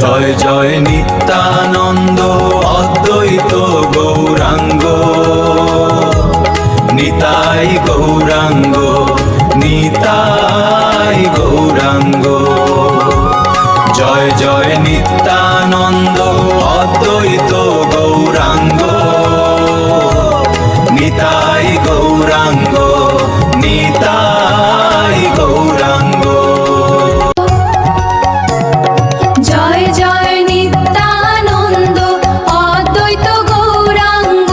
জয় জয় নিত্যানন্দ অদ্বৈত গৌরাঙ্গ, নিতাই গৌরাঙ্গ, নিতাই গৌরাঙ্গ। জয় জয় নিত্যানন্দ অদ্বৈত গৌরাঙ্গ, নিতাই গৌরাঙ্গ, নিতাই গৌরাঙ্গ। জয় জয় নিত্যানন্দ অদ্বৈত গৌরাঙ্গ,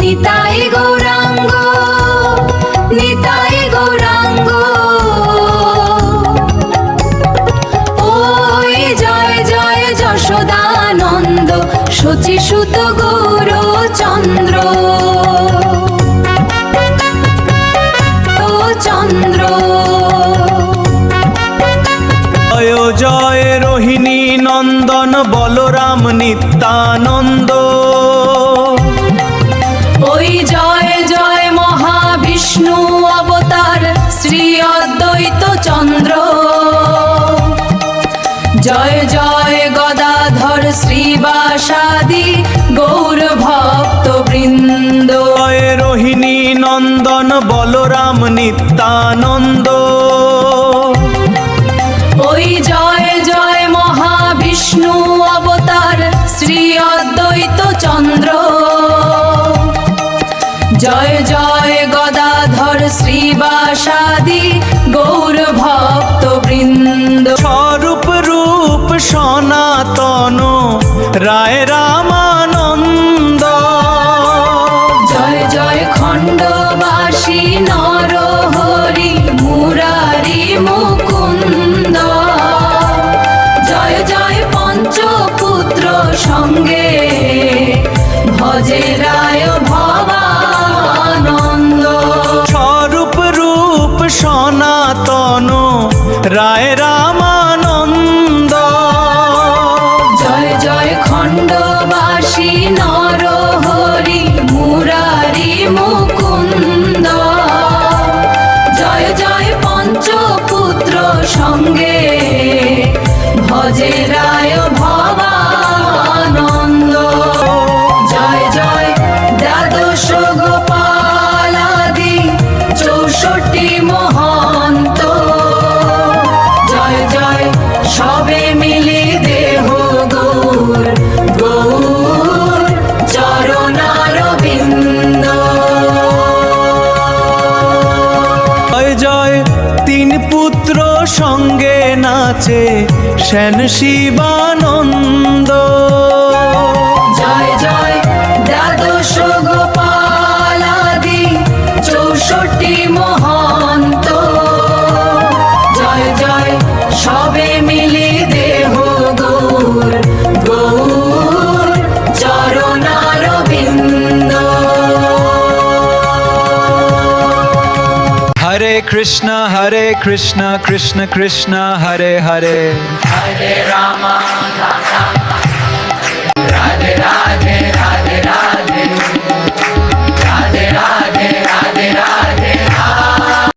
নিতাই গৌরাঙ্গ, নিতাই গৌরাঙ্গ। ওই জয় জয় যশোদানন্দ শচীসুত গৌরচন্দ্র চন্দ্র। জয় জয় রোহিণী নন্দন বলরাম নিত্যানন্দ, ওই জয় জয় মহাবিষ্ণু অবতার শ্রী অদ্বৈত চন্দ্র। জয় জয় গদাধর শ্রীবাসাদি গৌর ভক্ত বৃন্দ। জয় রোহিণী নন্দন বলরাম নিত্যানন্দ, ওই জয় জয় মহাবিষ্ণু অবতার শ্রী অদ্বৈত চন্দ্র। জয় জয় গদাধর শ্রীবাসাদি গৌর ভক্ত বৃন্দ। স্বরূপ রূপ সনাতন রায় রামানন্দ। জয় জয় খণ্ডবাসী নরহরি মুরারি মুকুন্দ। জয় জয় পঞ্চপুত্র সঙ্গে ভজে রায় ভবানন্দ। স্বরূপ রূপ সনাতন রায় রামানন্দ। জয় জয় খণ্ডবাসী নরহরি মুরারি মুকুন্দ। জয় জয় পঞ্চপুত্র সঙ্গে ভজে রায় ভবানন্দ। জয় জয় দ্বাদশ গোপালাদি 64 মহন্ত। জয় জয় সবে মিলে দেহ গৌর গৌর চরণারবিন্দ। জয় জয় তিন পুত্র সঙ্গে নাচে শ্যান শিবানন্দ। জয় জয় দ্বাদশ গোপালাদি 64 মহন্ত। জয় জয় সবে মিলে দেহ গৌর গৌর চরণারবিন্দ। হরে Krishna Krishna Krishna Hare Hare, Hare Rama, Rama Rama, Radhe Radhe,